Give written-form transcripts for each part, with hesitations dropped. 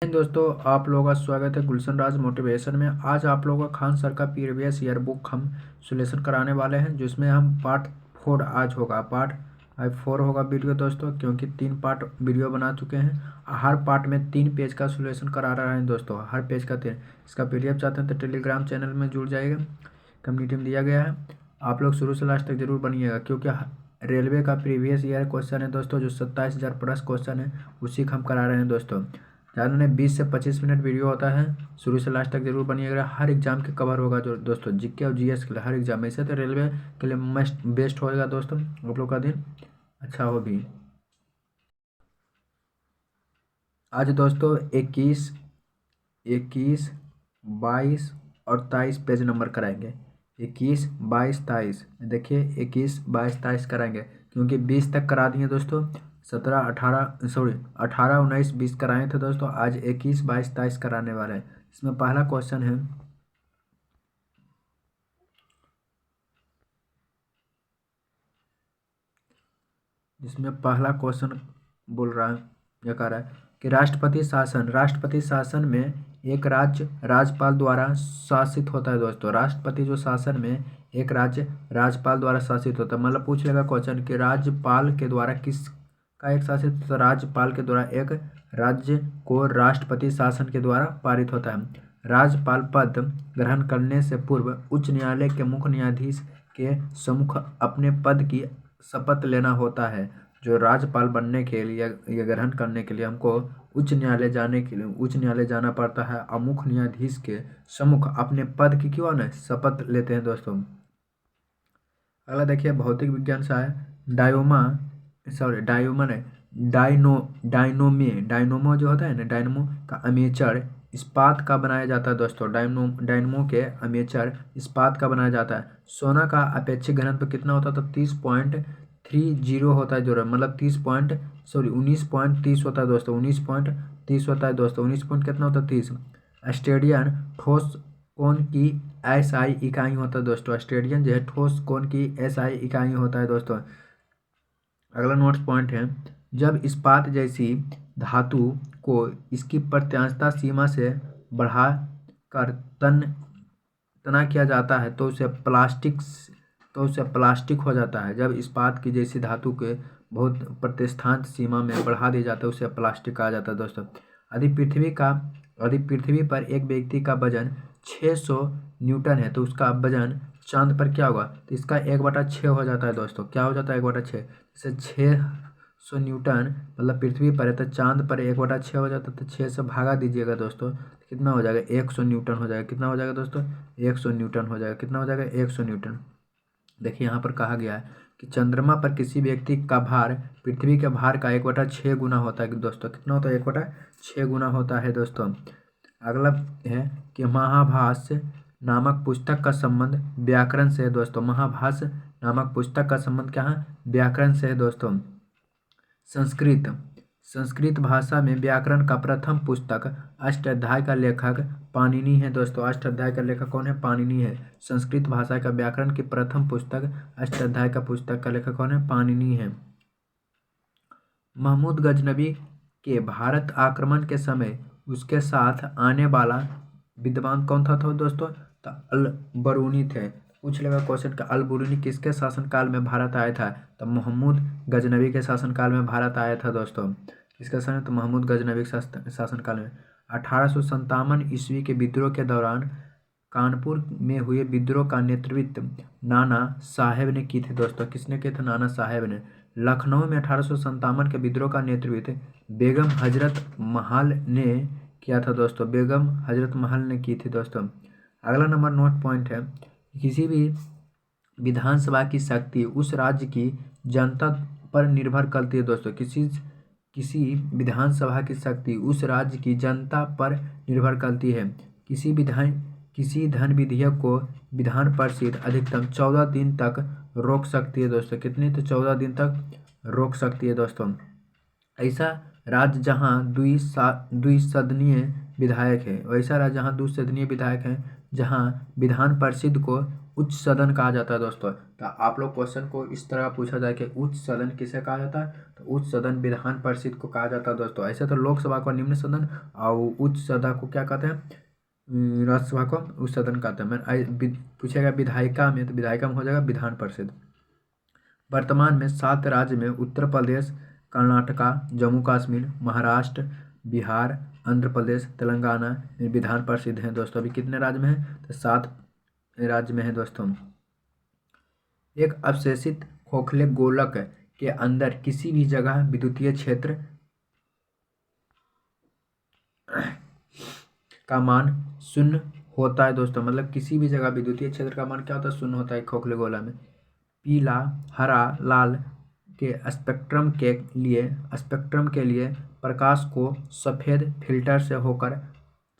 दोस्तों, आप लोगों का स्वागत है गुलशन राज मोटिवेशन में। आज आप लोगों का खान सर का प्रीवियस ईयर बुक हम सोल्यूशन कराने वाले हैं, जिसमें हम पार्ट 4 आज होगा। पार्ट 4 होगा वीडियो दोस्तों, क्योंकि 3 पार्ट वीडियो बना चुके हैं। हर पार्ट में 3 पेज का सोल्यूशन करा रहे हैं दोस्तों, हर पेज का 3। इसका PDF चाहते हैं तो टेलीग्राम चैनल में जुड़ जाइएगा, कम्युनिटी में दिया गया है। आप लोग शुरू से लास्ट तक जरूर बनिएगा, क्योंकि रेलवे का प्रीवियस ईयर क्वेश्चन है दोस्तों, जो 27,000 प्लस क्वेश्चन है, उसी का हम करा रहे हैं दोस्तों। ज़्यादा नहीं, 20 से 25 मिनट वीडियो होता है। शुरू से लास्ट तक जरूर बनिएगा। हर एग्जाम के कवर होगा जो दोस्तों, जीके और जीएस के लिए हर एग्जाम। ऐसे तो रेलवे के लिए मस्ट बेस्ट होएगा दोस्तों, आप लोग का दिन अच्छा हो भी। आज दोस्तों 21, 22 और 23 पेज नंबर कराएंगे। 21, 22, 23 देखिए, 21, 22, 23 कराएंगे, क्योंकि 20 तक करा दिए दोस्तों। 18, 19, 20 कराए थे दोस्तों। आज 21, 22, 23 कराने वाले हैं। इसमें पहला क्वेश्चन है, जिसमें पहला क्वेश्चन बोल रहा है, यह कह रहा है कि राष्ट्रपति शासन में एक राज्य राज्यपाल द्वारा शासित होता है दोस्तों। राष्ट्रपति जो शासन में एक राज्य राज्यपाल द्वारा शासित होता है, मतलब पूछ लेगा क्वेश्चन कि राज्यपाल के द्वारा किस का एक शासित, तो राज्यपाल के द्वारा एक राज्य को राष्ट्रपति शासन के द्वारा पारित होता है। राज्यपाल पद ग्रहण करने से पूर्व उच्च न्यायालय के मुख्य न्यायाधीश के सम्मुख अपने पद की शपथ लेना होता है। जो राज्यपाल बनने के लिए या ग्रहण करने के लिए हमको उच्च न्यायालय जाना पड़ता है, और मुख्य न्यायाधीश के सम्मुख अपने पद की क्यों ना शपथ लेते हैं दोस्तों। अगला देखिए, भौतिक विज्ञान से है डायनोमो जो होता है ना, डायनमो का अमेचर इस्पात का बनाया जाता है दोस्तों। डायनमो के अमेचर इस्पात का बनाया जाता है। सोना का अपेक्षित घनत्व कितना होता है, तो 30.30 होता है जो, मतलब 19.30 होता है दोस्तों। 19.30 होता है दोस्तों। 19 पॉइंट कितना होता है, 30। स्टेडियन ठोस कोण की SI इकाई होता है दोस्तों। स्टेडियन जो है ठोस कोण की SI इकाई होता है दोस्तों। अगला नोट्स पॉइंट है, जब इस्पात जैसी धातु को इसकी प्रत्यास्थता सीमा से बढ़ा कर तना किया जाता है, तो उसे प्लास्टिक हो जाता है। जब इस्पात की जैसी धातु के बहुत प्रतिष्ठांत सीमा में बढ़ा दिया जाता है, उसे प्लास्टिक कहा जाता है दोस्तों। यदि पृथ्वी पर एक व्यक्ति का वजन 600 न्यूटन है, तो उसका वजन चांद पर क्या होगा, तो इसका 1/6 हो जाता है दोस्तों। क्या हो जाता है, 1/6। जैसे 600 न्यूटन मतलब पृथ्वी पर है, तो चांद पर 1/6 हो जाता है। तो 6 से भागा दीजिएगा दोस्तों, कितना हो जाएगा, 100 न्यूटन हो जाएगा। कितना हो जाएगा दोस्तों, 100 न्यूटन हो जाएगा। कितना हो जाएगा, 100 न्यूटन। देखिए यहाँ पर कहा गया है कि चंद्रमा पर किसी व्यक्ति का भार पृथ्वी के भार का 1/6 गुना होता है दोस्तों। कितना होता है, 1/6 गुना होता है दोस्तों। अगला है कि महाभाष्य नामक पुस्तक का संबंध व्याकरण से है दोस्तों। महाभाष्य नामक पुस्तक का संबंध क्या है, व्याकरण से है दोस्तों। संस्कृत भाषा में व्याकरण का प्रथम पुस्तक अष्टाध्याय का लेखक पाणिनि है दोस्तों। अष्टाध्याय का लेखक कौन है, पाणिनि है। संस्कृत भाषा का व्याकरण की प्रथम पुस्तक अष्टाध्याय का पुस्तक का लेखक कौन है, पाणिनि है। महमूद गजनबी के भारत आक्रमण के समय उसके साथ आने वाला विद्वान कौन था दोस्तों, तो अल बरूनी थे। पूछ लेगा क्वेश्चन का, अल बरूनी किसके शासनकाल में भारत आया था, तो महमूद गजनबी के शासनकाल में भारत आया था दोस्तों। किसका समय, तो महमूद गजनबी के शासनकाल में। 1857 ईस्वी के विद्रोह के दौरान कानपुर में हुए विद्रोह का नेतृत्व नाना साहेब ने की थी दोस्तों। किसने किया था, नाना साहेब ने। लखनऊ में 1857 के विद्रोह का नेतृत्व बेगम हजरत महल ने किया था दोस्तों। बेगम हजरत महल ने की थी दोस्तों। अगला नंबर नोट पॉइंट है, किसी भी विधानसभा की शक्ति उस राज्य की जनता पर निर्भर करती है दोस्तों। किसी विधानसभा की शक्ति उस राज्य की जनता पर निर्भर करती है। किसी धन विधेयक को विधान परिषद अधिकतम 14 दिन तक रोक सकती है दोस्तों। कितनी, तो 14 दिन तक रोक सकती है दोस्तों। ऐसा राज्य जहाँ द्विसदनीय विधायक है, वैसा राज्य जहाँ द्विसदनीय विधायक है, जहाँ विधान परिषद को उच्च सदन कहा जाता है दोस्तों। तो आप लोग क्वेश्चन को इस तरह पूछा जाए कि उच्च सदन किसे कहा जाता है, तो उच्च सदन विधान परिषद को कहा जाता है दोस्तों। ऐसे तो लोकसभा को निम्न सदन और उच्च सदन को क्या कहते हैं, राज्यसभा को उच्च सदन कहते हैं। मैं पूछेगा विधायिका में, तो विधायिका में हो जाएगा विधान परिषद। वर्तमान में 7 राज्य में उत्तर प्रदेश, कर्नाटका, जम्मू कश्मीर, महाराष्ट्र, बिहार, आंध्र प्रदेश, तेलंगाना में विधान परिषद हैं दोस्तों। अभी कितने राज्य में है, तो 7 राज्य में है दोस्तों। एक अवशेषित खोखले गोलक के अंदर किसी भी जगह विद्युतीय क्षेत्र का मान शून्य होता है दोस्तों। मतलब किसी भी जगह विद्युतीय क्षेत्र का मान क्या होता है, शून्य होता है खोखले गोला में। पीला, हरा, लाल के स्पेक्ट्रम के लिए प्रकाश को सफ़ेद फिल्टर से होकर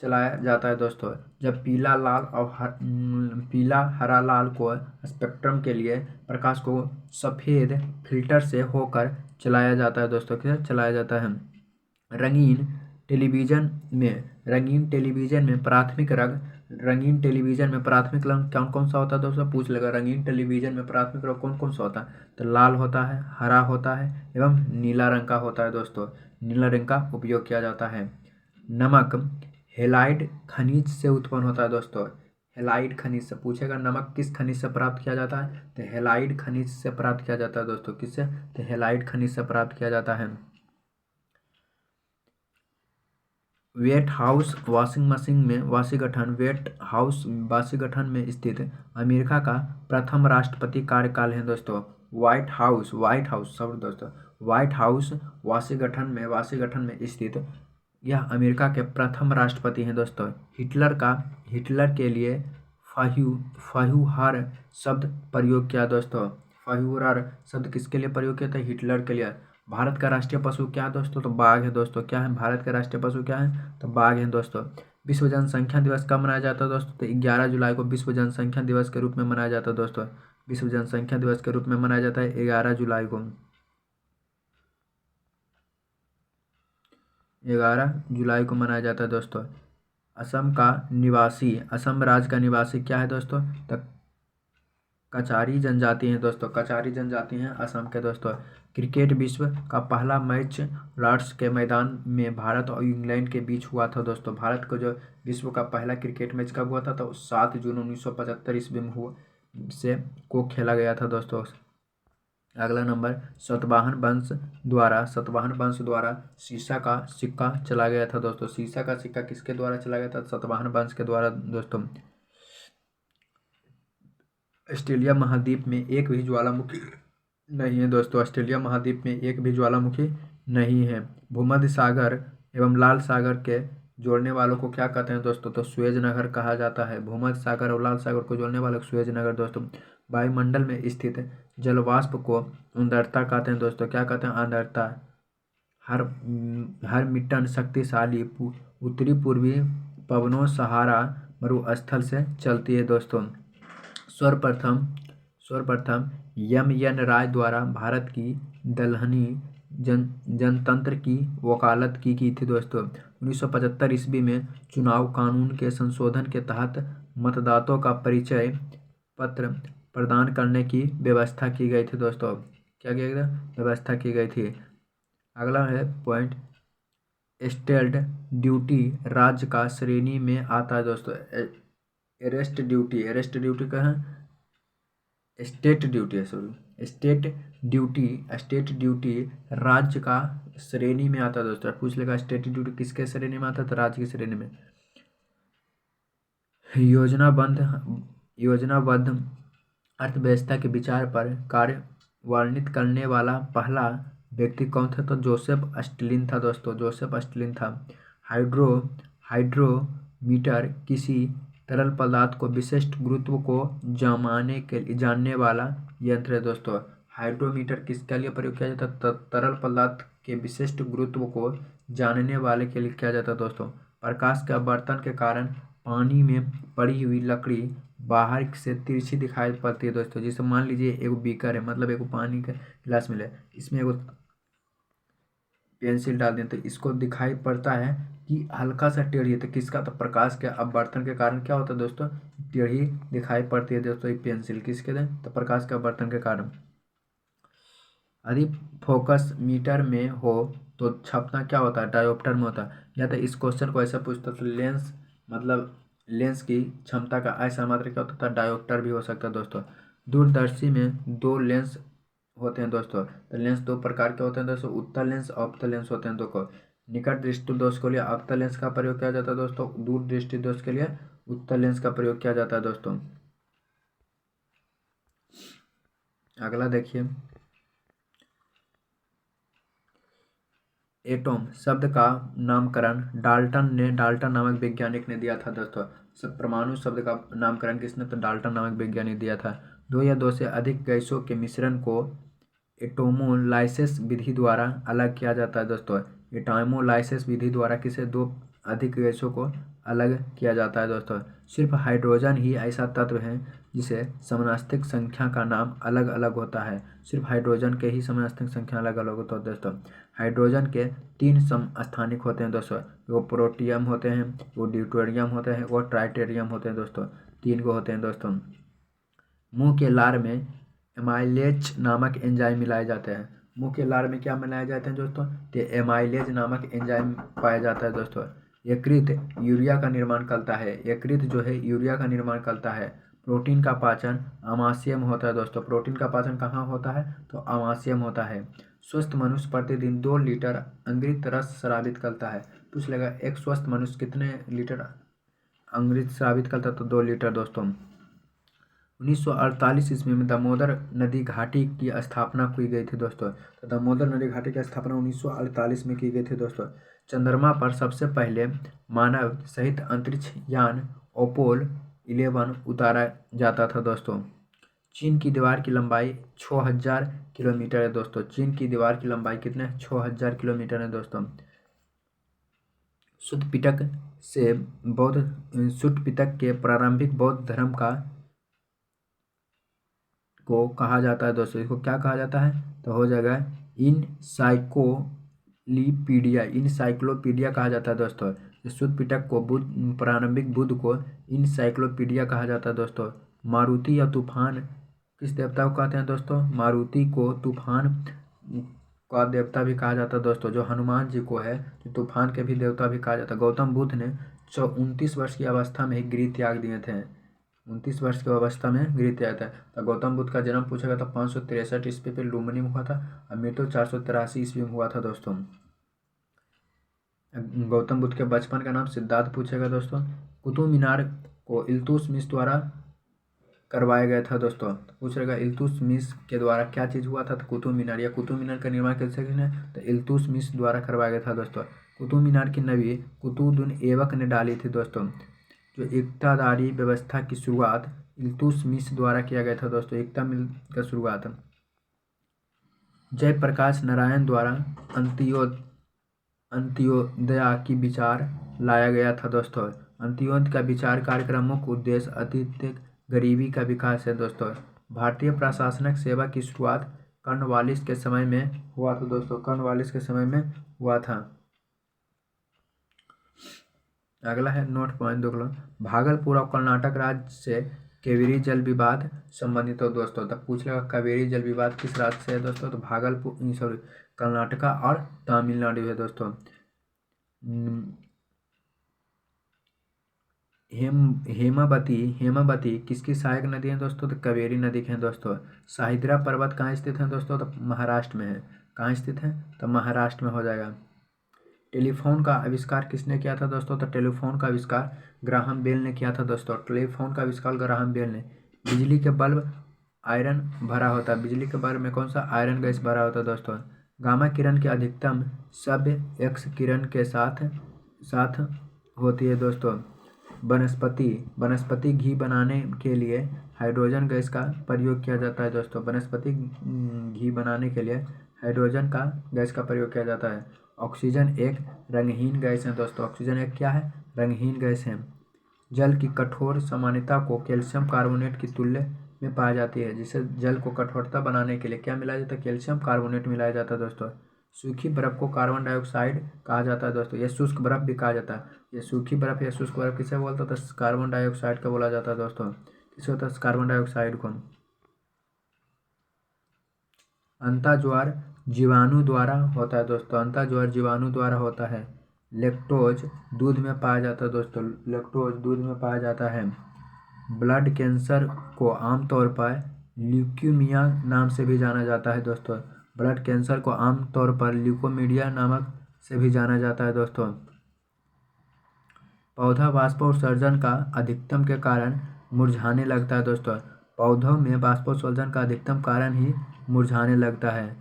चलाया जाता है दोस्तों। जब पीला, हरा, लाल को स्पेक्ट्रम के लिए प्रकाश को सफ़ेद फिल्टर से होकर चलाया जाता है दोस्तों। कैसे चलाया जाता है? रंगीन टेलीविज़न में प्राथमिक रंग कौन कौन सा होता है दोस्तों, पूछ लेगा। रंगीन टेलीविज़न में प्राथमिक रंग कौन कौन सा होता है, तो लाल होता है, हरा होता है एवं नीला रंग का होता है दोस्तों। नीला रंग का उपयोग किया जाता है। नमक हेलाइड खनिज से उत्पन्न होता है दोस्तों। हेलाइड खनिज से पूछेगा, नमक किस खनिज से प्राप्त किया जाता है, तो हेलाइड खनिज से प्राप्त किया जाता है दोस्तों। किससे, तो हेलाइड खनिज से प्राप्त किया जाता है। वेट हाउस वाशिंगटन में स्थित अमेरिका का प्रथम राष्ट्रपति कार्यकाल है दोस्तों। व्हाइट हाउस वाशिंगटन में स्थित यह अमेरिका के प्रथम राष्ट्रपति हैं दोस्तों। हिटलर के लिए फ़्यूहर शब्द प्रयोग किया दोस्तों। फ़्यूहर शब्द किसके लिए प्रयोग किया था, हिटलर के लिए। भारत का राष्ट्रीय पशु क्या है दोस्तों, तो बाघ है दोस्तों। क्या है भारत का राष्ट्रीय पशु, क्या है, तो बाघ है दोस्तों। विश्व जनसंख्या दिवस कब मनाया जाता है दोस्तों, तो 11 जुलाई को विश्व जनसंख्या दिवस के रूप में मनाया जाता है दोस्तों। विश्व जनसंख्या दिवस के रूप में मनाया जाता है 11 जुलाई को। 11 जुलाई को मनाया जाता है दोस्तों। असम राज्य का निवासी क्या है दोस्तों, तो कचारी जनजाति हैं दोस्तों। कचारी जनजाति हैं असम के दोस्तों। क्रिकेट विश्व का पहला मैच लॉर्ड्स के मैदान में भारत और इंग्लैंड के बीच हुआ था दोस्तों। भारत को जो विश्व का पहला क्रिकेट मैच कब हुआ था, तो 7 जून 1975 ईस्वी में को खेला गया था दोस्तों। अगला नंबर, सातवाहन वंश द्वारा सीसा का सिक्का चला गया था दोस्तों। सीसा का सिक्का किसके द्वारा चला गया था, सातवाहन वंश के द्वारा दोस्तों। ऑस्ट्रेलिया महाद्वीप में एक भी ज्वालामुखी नहीं है दोस्तों। ऑस्ट्रेलिया महाद्वीप में एक भी ज्वालामुखी नहीं है। भूमध्य सागर एवं लाल सागर के जोड़ने वालों को क्या कहते हैं दोस्तों, तो सुएज नगर कहा जाता है। भूमध्य सागर और लाल सागर को जोड़ने वाले सुएज नगर दोस्तों। वायुमंडल में स्थित जलवाष्प को आर्द्रता कहते हैं दोस्तों। क्या कहते हैं, आर्द्रता। हर मीटन शक्तिशाली उत्तरी पूर्वी पवनों सहारा मरुस्थल से चलती है दोस्तों। सर्वप्रथम एम.एन. राय द्वारा भारत की दलहनी जनतंत्र की वकालत की गई थी दोस्तों। 1975 ईस्वी में चुनाव कानून के संशोधन के तहत मतदाताओं का परिचय पत्र प्रदान करने की व्यवस्था की गई थी दोस्तों। क्या किया गया, व्यवस्था की गई थी। अगला है पॉइंट, स्टेट ड्यूटी राज्य का श्रेणी में आता है दोस्तों। अरेस्ट ड्यूटी का है, स्टेट ड्यूटी राज्य का श्रेणी में आता है दोस्तों। पूछ लेगा स्टेट ड्यूटी किसके श्रेणी में आता है, तो राज्य की श्रेणी में। योजनाबद्ध अर्थव्यवस्था के विचार पर कार्यान्वित करने वाला पहला व्यक्ति कौन था, तो जोसेफ स्टालिन था दोस्तों। जोसेफ स्टालिन था। हाइड्रोमीटर किसी तरल पदार्थ को विशिष्ट गुरुत्व को जानने वाला यंत्र है दोस्तों। हाइड्रोमीटर किसके लिए प्रयोग किया जाता है, तरल पदार्थ के विशिष्ट गुरुत्व को जानने वाले के लिए किया जाता है दोस्तों। प्रकाश के अपवर्तन के कारण पानी में पड़ी हुई लकड़ी बाहर से तिरछी दिखाई पड़ती है दोस्तों। जैसे मान लीजिए एक बीकर है, मतलब एक पानी का गिलास मिले, इसमें एक पेंसिल डाल दें तो इसको दिखाई पड़ता है कि हल्का सा टेढ़ी है, तो किसका, तो प्रकाश के अपवर्तन के कारण क्या होता है दोस्तों, टेढ़ी दिखाई पड़ती है दोस्तों ये पेंसिल, किसके दें, तो प्रकाश के अपवर्तन के कारण। यदि फोकस मीटर में हो तो छपना क्या होता है, डायोप्टर में होता है। या तो इस क्वेश्चन को ऐसा पूछता तो लेंस, मतलब लेंस की क्षमता का ऐसा मात्रा क्या होता था, डायोप्टर भी हो सकता है दोस्तों। दूरदर्शी में दो लेंस होते हैं दोस्तों, तो लेंस दो प्रकार के होते हैं दोस्तों, उत्तल लेंस और अवतल लेंस होते हैं दोस्तों। निकट दृष्टि दोष के लिए अवतल लेंस का प्रयोग किया जाता है दोस्तों, दूर दृष्टि दोष के लिए उत्तल लेंस का प्रयोग किया जाता है दोस्तों। अगला देखिए, एटॉम शब्द का नामकरण डाल्टन नामक वैज्ञानिक ने दिया था दोस्तों। सब परमाणु शब्द का नामकरण किसने, तो डाल्टन नामक वैज्ञानिक दिया था। दो या दो से अधिक गैसों के मिश्रण को एटोमोलाइसिस विधि द्वारा अलग किया जाता है दोस्तों। एटोमोलाइसिस विधि द्वारा किसे दो अधिक गैसों को अलग किया जाता है दोस्तों। सिर्फ हाइड्रोजन ही ऐसा तत्व है जिसे समस्थानिक संख्या का नाम अलग अलग होता है। सिर्फ हाइड्रोजन के ही समस्थानिक संख्या अलग अलग होता है दोस्तों। हाइड्रोजन के 3 समस्थानिक होते हैं दोस्तों, वो प्रोटियम होते हैं, वो ड्यूटेरियम होते हैं, वो ट्राइटेरियम होते हैं दोस्तों, 3 को होते हैं दोस्तों। मुंह के लार में एमाइलेज नामक एंजाइम मिलाए जाते हैं। मुंह के लार में क्या मिलाए जाते हैं दोस्तों, तो एमाइलेज नामक एंजाइम पाया जाता है दोस्तों। यकृत यूरिया का निर्माण करता है, यकृत जो है यूरिया का निर्माण करता है। प्रोटीन का पाचन आमाशय में होता है दोस्तों, प्रोटीन का पाचन कहाँ होता है, तो आमाशय में होता है। स्वस्थ मनुष्य प्रतिदिन 2 लीटर अंगृत रस स्रावित करता है। पूछ लेगा एक स्वस्थ मनुष्य कितने लीटर अंगृत स्रावित करता है, तो 2 लीटर दोस्तों। 1948 ईस्वी में दामोदर नदी घाटी की स्थापना की गई थी दोस्तों, तो दामोदर नदी घाटी की स्थापना 1948 में की गई थी दोस्तों। चंद्रमा पर सबसे पहले मानव सहित अंतरिक्ष यान अपोलो 11 उतारा जाता था दोस्तों। चीन की दीवार की लंबाई 6000 किलोमीटर है दोस्तों, चीन की दीवार की लंबाई कितने, 6000 किलोमीटर है दोस्तों। शुद्ध पिटक से शुद्ध पिटक के प्रारंभिक बौद्ध धर्म को कहा जाता है दोस्तों, इसको क्या कहा जाता है, तो हो जाएगा इनसाइक्लोपीडिया कहा जाता है दोस्तों। शुद्ध पिटक को प्रारंभिक बुद्ध को इनसाइक्लोपीडिया कहा जाता है दोस्तों। मारुति या तूफान किस देवता को कहते हैं दोस्तों, मारुति को तूफान का देवता भी कहा जाता है दोस्तों, जो हनुमान जी को है, तो तूफान के भी देवता भी कहा जाता है। गौतम बुद्ध ने 29 वर्ष की अवस्था में ही गृह त्याग दिए थे, 29 वर्ष की अवस्था में गृह त्याग था। तो गौतम बुद्ध का जन्म पूछा गया था 563 ईस्वी पे लुम्बिनी में हुआ था, और मृत्यु 483 ईस्वी में हुआ था दोस्तों। गौतम बुद्ध के बचपन का नाम सिद्धार्थ पूछेगा दोस्तों। कुतुब मीनार को इल्तुतमिश द्वारा करवाया गया था दोस्तों, तो पूछ रहेगा इल्तुतमिश के द्वारा क्या चीज़ हुआ था, तो कुतुब मीनार, या कुतुब मीनार का निर्माण कैसे किया, तो इल्तुतमिश द्वारा करवाया गया था दोस्तों। कुतुब मीनार की नवी कुतुबुद्दीन ऐबक ने डाली थी दोस्तों। जो इक्तादारी व्यवस्था की शुरुआत इल्तुतमिश द्वारा किया गया था दोस्तों, एकता मिल का शुरुआत। जयप्रकाश नारायण द्वारा अंत्योदया की विचार लाया गया था दोस्तों। अंत्योदय का विचार कार्यक्रमों का उद्देश्य अत्यधिक गरीबी का विकास है दोस्तों। भारतीय प्रशासनिक सेवा की शुरुआत कॉर्नवालिस के समय में हुआ था दोस्तों, कॉर्नवालिस के समय में हुआ था। अगला है नोट पॉइंट देख लो। भागलपुर और कर्नाटक राज्य से कावेरी जल विवाद संबंधित हो दोस्तों, तब पूछ लेगा कावेरी जल विवाद किस राज्य से है दोस्तों, तो भागलपुर सॉरी कर्नाटका और तमिलनाडु है दोस्तों। हेमावती किसकी सहायक नदी है दोस्तों, तो कावेरी नदी के हैं दोस्तों। सह्याद्री पर्वत कहाँ स्थित है दोस्तों, तो महाराष्ट्र में है। कहाँ स्थित है, तो महाराष्ट्र में हो जाएगा। टेलीफोन का आविष्कार किसने किया था दोस्तों, तो टेलीफोन का आविष्कार ग्राहम बेल ने किया था दोस्तों। टेलीफोन का आविष्कार ग्राहम बेल ने। बिजली के बल्ब आयरन भरा होता है, बिजली के बल्ब में कौन सा, आयरन गैस भरा होता है दोस्तों। गामा किरण की अधिकतम सभ्य एक्स किरण के साथ होती है दोस्तों। वनस्पति घी बनाने के लिए हाइड्रोजन गैस का प्रयोग किया जाता है दोस्तों। वनस्पति घी बनाने के लिए हाइड्रोजन का गैस का प्रयोग किया जाता है। ऑक्सीजन एक रंगहीन गैस है दोस्तों, ऑक्सीजन एक क्या है, रंगहीन गैस है। जल की कठोर सामान्यता को कैल्शियम कार्बोनेट की तुल्य में पाई जाती है, जिसे जल को कठोरता बनाने के लिए क्या मिलाया जाता है, कैल्शियम कार्बोनेट मिलाया जाता है दोस्तों। सूखी बर्फ को कार्बन डाइऑक्साइड कहा जाता है दोस्तों। ये शुष्क बर्फ भी कहा जाता है। ये सूखी बर्फ या शुष्क बर्फ किसे बोलता है? तो कार्बन डाइऑक्साइड का बोला जाता है दोस्तों। किसे होता है? कार्बन डाइऑक्साइड को। अंतः ज्वार जीवाणु द्वारा होता है दोस्तों। अंतः ज्वार जीवाणु द्वारा होता है। लैक्टोज दूध में पाया जाता है दोस्तों। लैक्टोज दूध में पाया जाता है। ब्लड कैंसर को आमतौर पर ल्यूकीमिया नाम से भी जाना जाता है दोस्तों। ब्लड कैंसर को आमतौर पर ल्यूकोमीडिया नामक से भी जाना जाता है दोस्तों। पौधा बाष्पोत्सर्जन का अधिकतम के कारण मुरझाने लगता है दोस्तों। पौधों में बाष्पोत्सर्जन का अधिकतम कारण ही मुरझाने लगता है।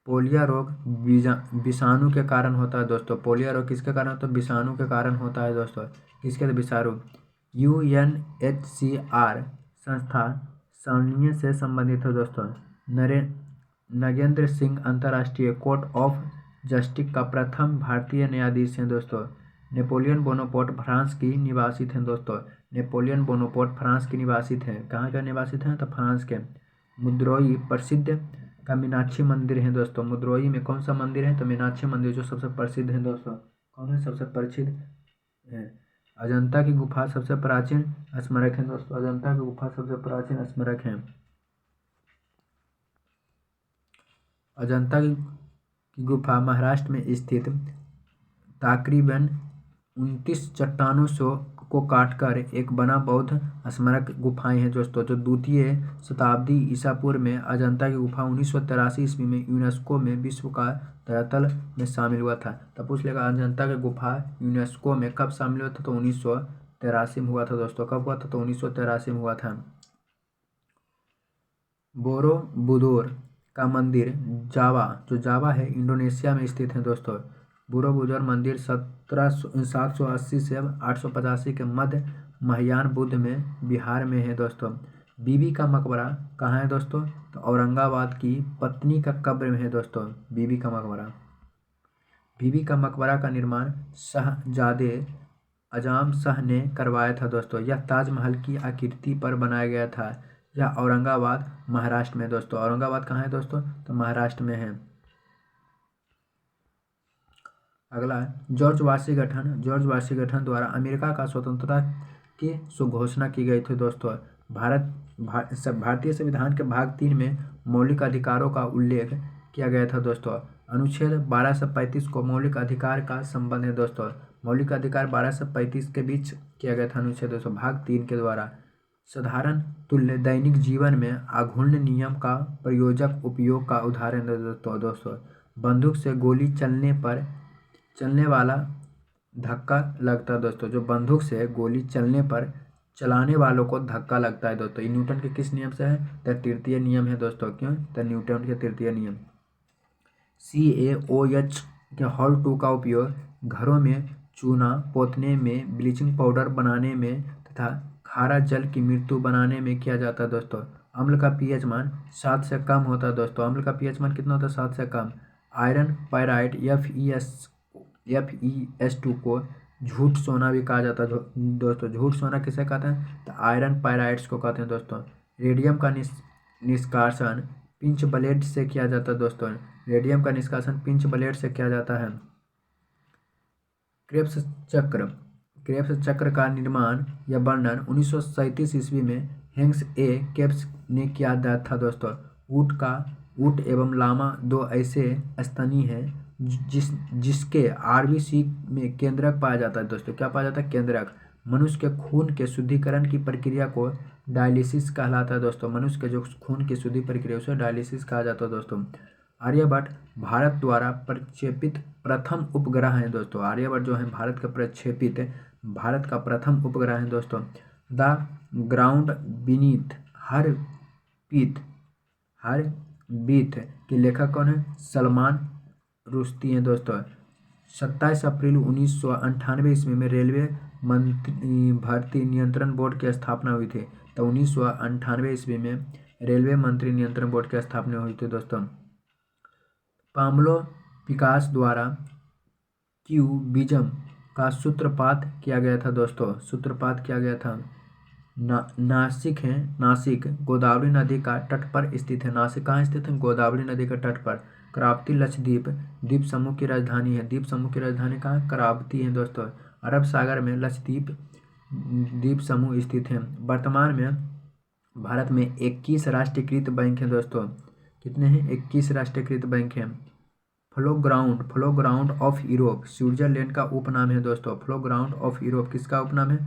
पोलियो रोग विषाणु के कारण होता है दोस्तों। पोलियो रोग किसके कारण होता है? विषाणु के कारण होता है दोस्तों। किसके? विषाणु। UNHCR संस्था सैन्य से संबंधित है दोस्तों। नगेंद्र सिंह अंतर्राष्ट्रीय कोर्ट ऑफ जस्टिस का प्रथम भारतीय न्यायाधीश हैं दोस्तों। नेपोलियन बोनापार्ट फ्रांस की निवासी थे दोस्तों। नेपोलियन बोनापार्ट फ्रांस के निवासी थे। कहाँ के निवासी थे? तो फ्रांस के। मुद्रोई प्रसिद्ध का मीनाक्षी मंदिर है दोस्तों। मुद्रोई में कौन सा मंदिर है? तो मीनाक्षी मंदिर जो सबसे प्रसिद्ध है दोस्तों। कौन है सबसे प्रसिद्ध है? अजंता की गुफा सबसे प्राचीन स्मारक है दोस्तों। अजंता की गुफा सबसे प्राचीन स्मारक है। अजंता की गुफा महाराष्ट्र में स्थित तकरीबन 29 चट्टानों को काटकर एक बना बौद्ध स्मारक गुफाएं हैं दोस्तों। जो द्वितीय शताब्दी ईसा पूर्व में अजंता की गुफा 1983 ईस्वी में यूनेस्को में विश्व का धरातल में शामिल हुआ था। तब पूछ लेगा अजंता की गुफा यूनेस्को में कब शामिल हुआ था? तो 1983 में हुआ था दोस्तों। कब हुआ था? तो 1983 में हुआ था। बोरोबुदुर का मंदिर जावा है इंडोनेशिया में स्थित है दोस्तों। बोरोबुदुर मंदिर 780 से 885 के मध्य महायान बुद्ध में बिहार में है दोस्तों। बीबी का मकबरा कहाँ है दोस्तों? तो औरंगाबाद की पत्नी का कब्र में है दोस्तों बीबी का मकबरा। बीबी का मकबरा का निर्माण शाहजादे आजम शाह ने करवाया था दोस्तों। यह ताजमहल की आकृति पर बनाया गया था। यह औरंगाबाद महाराष्ट्र में दोस्तों। औरंगाबाद कहाँ है दोस्तों? तो महाराष्ट्र में है। अगला है जॉर्ज वाशिंगटन द्वारा अमेरिका का स्वतंत्रता की घोषणा की गई थी दोस्तों। भारतीय संविधान के भाग 3 में मौलिक अधिकारों का उल्लेख किया गया था दोस्तों। अनुच्छेद 12 से 35 को मौलिक अधिकार का संबंध है दोस्तों। मौलिक अधिकार 12 से 35 के बीच किया गया था अनुच्छेद दोस्तों भाग 3 के द्वारा। साधारण तुल्य दैनिक जीवन में आघूर्ण नियम का प्रयोजक उपयोग का उदाहरण है दोस्तों। बंदूक से गोली चलने वाला धक्का लगता है दोस्तों। जो बंदूक से गोली चलने पर चलाने वालों को धक्का लगता है दोस्तों। ये न्यूटन के किस नियम से है? तो तृतीय नियम है दोस्तों। क्यों? तो न्यूटन के तृतीय नियम। CaOH के हॉल 2 का उपयोग घरों में चूना पोतने में, ब्लीचिंग पाउडर बनाने में तथा खारा जल की मृत्यु बनाने में किया जाता है दोस्तों। अम्ल का pH मान 7 से कम होता है दोस्तों। अम्ल का pH मान कितना होता है? 7 से कम। आयरन पायराइड FeS2 को झूठ सोना भी कहा जाता है दोस्तों। झूठ सोना किसे कहते हैं? तो आयरन पायराइड्स को कहते हैं दोस्तों। रेडियम का निष्कासन पिंच ब्लेड से किया जाता है दोस्तों। रेडियम का निष्कासन पिंच ब्लेड से किया जाता है। क्रेब्स चक्र का निर्माण या वर्णन 1937 ईस्वी में हेंस ए क्रेब्स ने किया था दोस्तों। ऊँट एवं लामा दो ऐसे स्तनी हैं जिसके RBC में केंद्रक पाया जाता है दोस्तों। क्या पाया जाता है? केंद्रक। मनुष्य के खून के शुद्धिकरण की प्रक्रिया को डायलिसिस कहलाता है दोस्तों। मनुष्य के जो खून की शुद्धि प्रक्रिया उसे डायलिसिस कहा जाता है दोस्तों। आर्यभट्ट भारत द्वारा प्रक्षेपित प्रथम उपग्रह है दोस्तों। आर्यभट्ट जो है भारत का प्रथम उपग्रह है दोस्तों। द ग्राउंड बीनीथ हर बीथ के लेखक कौन है? सलमान रुश्दी हैं दोस्तों। 27 अप्रैल 1998 ईस्वी में रेलवे मंत्री भर्ती नियंत्रण बोर्ड की स्थापना हुई थी। तो 1998 ईस्वी में रेलवे मंत्री नियंत्रण बोर्ड की स्थापना हुई थी दोस्तों। पाब्लो पिकास द्वारा क्यूबिज्म का सूत्रपात किया गया था दोस्तों। सूत्रपात किया गया था। नासिक गोदावरी नदी का तट पर स्थित है। नासिक कहाँ स्थित है? गोदावरी नदी के तट पर। करावती लक्षद्वीप द्वीप समूह की राजधानी है। द्वीप समूह की राजधानी कहाँ है? करावती है दोस्तों। अरब सागर में लक्षद्वीप द्वीप समूह स्थित है। वर्तमान में भारत में 21 राष्ट्रीयकृत बैंक हैं दोस्तों। कितने हैं? 21 राष्ट्रीयकृत बैंक हैं। Flow ground of Europe Switzerland का उपनाम है दोस्तों। फ्लो ग्राउंड ऑफ यूरोप किसका उपनाम है?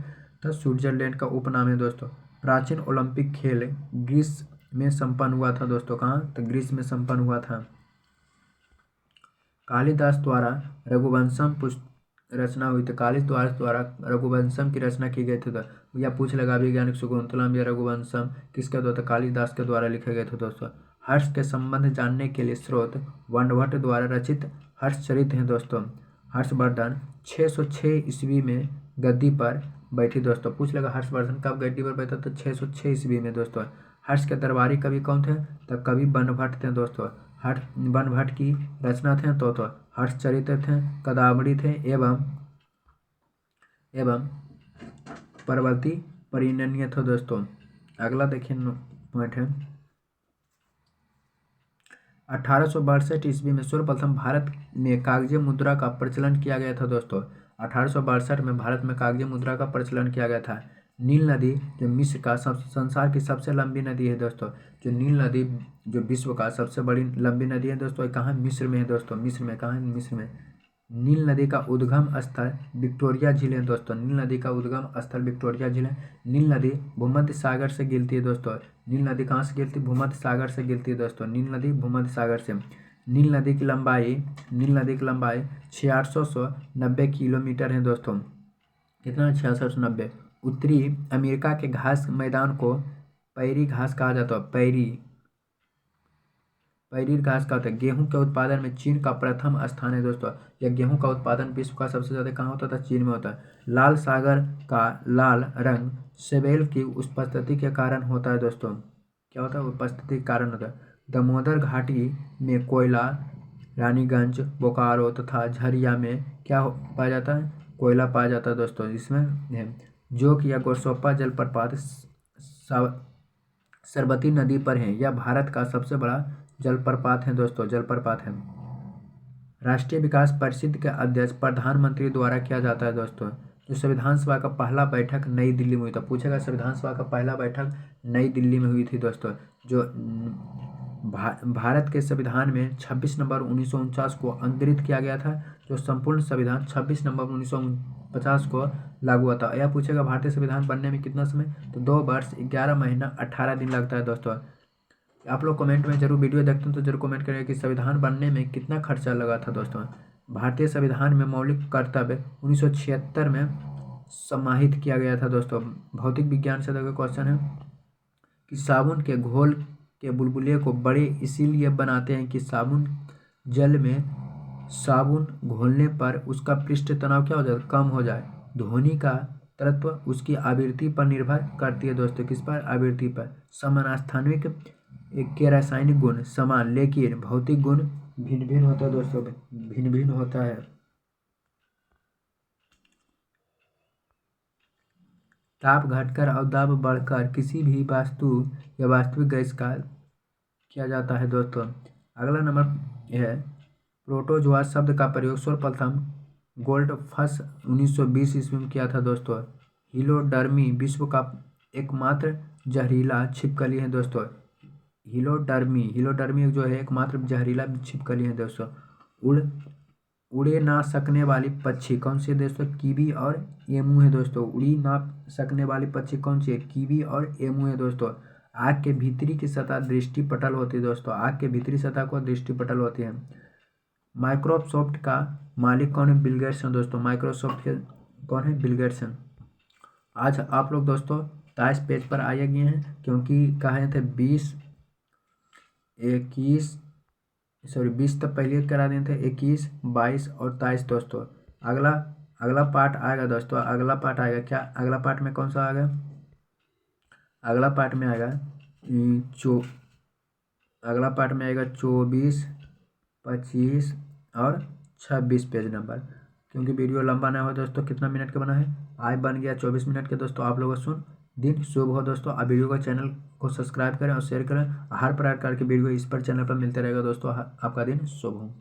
तो स्विट्जरलैंड का उपनाम है दोस्तों। प्राचीन ओलंपिक खेल ग्रीस में संपन्न हुआ था दोस्तों। कहाँ? तो ग्रीस में संपन्न हुआ था। कालिदास द्वारा रघुवंशम रचना हुई थी। कालिदास द्वारा रघुवंशम की रचना की गई थी। तो या पूछ लगा वैज्ञानिक शकुंतलम या रघुवंशम किसके द्वारा? कालिदास के द्वारा लिखे गए थे दोस्तों। हर्ष के संबंध जानने के लिए स्रोत वर्णभट्ट द्वारा रचित हर्षचरित हैं दोस्तों। हर्षवर्धन 606 ईस्वी में गद्दी पर बैठी दोस्तों। पूछ लगा हर्षवर्धन कब गद्दी पर बैठा? तो 606 ईस्वी में दोस्तों। हर्ष के दरबारी कवि कौन थे? तो कवि वर्णभट्ट थे दोस्तों। वर्णभट्ट की रचना थे तो हर्षचरित्र थे, कदावड़ी थे एवं परवर्ती परिणय थे दोस्तों। अगला देखिए पॉइंट है 1862 ईस्वी में सर्वप्रथम भारत में कागजी मुद्रा का प्रचलन किया गया था दोस्तों। 1862 में भारत में कागजी मुद्रा का प्रचलन किया गया था। नील नदी जो मिस्र का संसार की सबसे लंबी नदी है दोस्तों। जो नील नदी जो विश्व का सबसे बड़ी लंबी नदी है दोस्तों, कहाँ? मिस्र में है दोस्तों। मिस्र में कहाँ है? मिस्र में। नील नदी का उद्गम स्थल विक्टोरिया झील है दोस्तों। नील नदी का उद्गम स्थल विक्टोरिया झील है। नील नदी भूमध्य सागर से गिरती है दोस्तों। नील नदी कहाँ से गिरती है? भूमध्य सागर से गिरती है दोस्तों। नील नदी भूमध्य सागर से। नील नदी की लंबाई 6690 किलोमीटर है दोस्तों। कितना? 6690। उत्तरी अमेरिका के घास मैदान को पैरी घास कहा जाता है। पैरी घास का होता है। गेहूं के उत्पादन में चीन का प्रथम स्थान है दोस्तों। यह गेहूं का उत्पादन विश्व का सबसे ज़्यादा कहाँ होता था? चीन में होता है। लाल सागर का लाल रंग सेवेल की उपस्थिति के कारण होता है दोस्तों। क्या होता है? उपस्थिति के कारण होता है। दामोदर घाटी में कोयला, रानीगंज, बोकारो तथा झरिया में क्या पाया जाता है? कोयला पाया जाता है दोस्तों। इसमें है जोक या गोरसोपा जलप्रपात सरबती नदी पर है। यह भारत का सबसे बड़ा जलप्रपात है दोस्तों। जलप्रपात है। राष्ट्रीय विकास परिषद के अध्यक्ष प्रधानमंत्री द्वारा किया जाता है दोस्तों। जो संविधान सभा का पहला बैठक नई दिल्ली में हुई था। पूछेगा संविधान सभा का पहला बैठक नई दिल्ली में हुई थी दोस्तों। जो भारत के संविधान में 26 नवंबर 1949 को अंतरित किया गया था। जो संपूर्ण संविधान 26 नवंबर 1950 को लागू हुआ था। यह पूछेगा भारतीय संविधान बनने में कितना समय? तो 2 वर्ष 11 महीना 18 दिन लगता है दोस्तों। आप लोग कमेंट में जरूर वीडियो देखते हैं तो जरूर कमेंट करेंगे कि संविधान बनने में कितना खर्चा लगा था दोस्तों। भारतीय संविधान में मौलिक कर्तव्य 1976 में समाहित किया गया था दोस्तों। भौतिक विज्ञान से देखो क्वेश्चन है कि साबुन के घोल के बुलबुले को बड़े इसीलिए बनाते हैं कि साबुन जल में साबुन घोलने पर उसका पृष्ठ तनाव क्या हो जाए? कम हो जाए। ध्वनि का तत्व उसकी आवृत्ति पर निर्भर करती है दोस्तों। किस पर? आवृत्ति पर। समानास्थानिक के रासायनिक गुण समान लेकिन भौतिक गुण भिन्न भिन्न होता है दोस्तों। भिन्न भिन्न होता है। ताप घटकर और दाब बढ़कर किसी भी वास्तु या वास्तविक गैस का किया जाता है दोस्तों। अगला नंबर है प्रोटोजोआ शब्द का प्रयोग सर्वप्रथम गोल्डफस 1920 ईस्वी में किया था दोस्तों। हिलोडर्मी विश्व का एकमात्र जहरीला छिपकली है दोस्तों। हिलोडर्मी जो है एकमात्र जहरीला छिपकली है दोस्तों। उड़े ना सकने वाली पक्षी कौन सी है दोस्तों? कीवी और एमू है दोस्तों। उड़ी ना सकने वाली पक्षी कौन सी है? कीवी और एमू है दोस्तों। आग के भीतरी की सतह दृष्टिपटल होती है दोस्तों। आग के भीतरी सतह को दृष्टिपटल होती है। माइक्रोसॉफ्ट का मालिक कौन है? बिल गेट्स हैं दोस्तों। माइक्रोसॉफ्ट के कौन है? बिल गेट्स हैं। आज आप लोग दोस्तों 23 पेज पर आए गए हैं क्योंकि कहे थे 20 तक पहले करा दिए थे। 21, 22 और 23 दोस्तों। अगला पार्ट आएगा दोस्तों। अगला पार्ट आएगा क्या? अगला पार्ट में कौन सा आएगा? अगला पार्ट में आएगा अगला पार्ट में आएगा 24, 25 और 26 पेज नंबर। क्योंकि वीडियो लंबा ना हो दोस्तों। कितना मिनट का बना है? आज बन गया 24 मिनट के दोस्तों। आप लोग सुन दिन शुभ हो दोस्तों। आप वीडियो का चैनल को सब्सक्राइब करें और शेयर करें। हर प्रकार के वीडियो इस पर चैनल पर मिलते रहेगा दोस्तों। आपका दिन शुभ हो।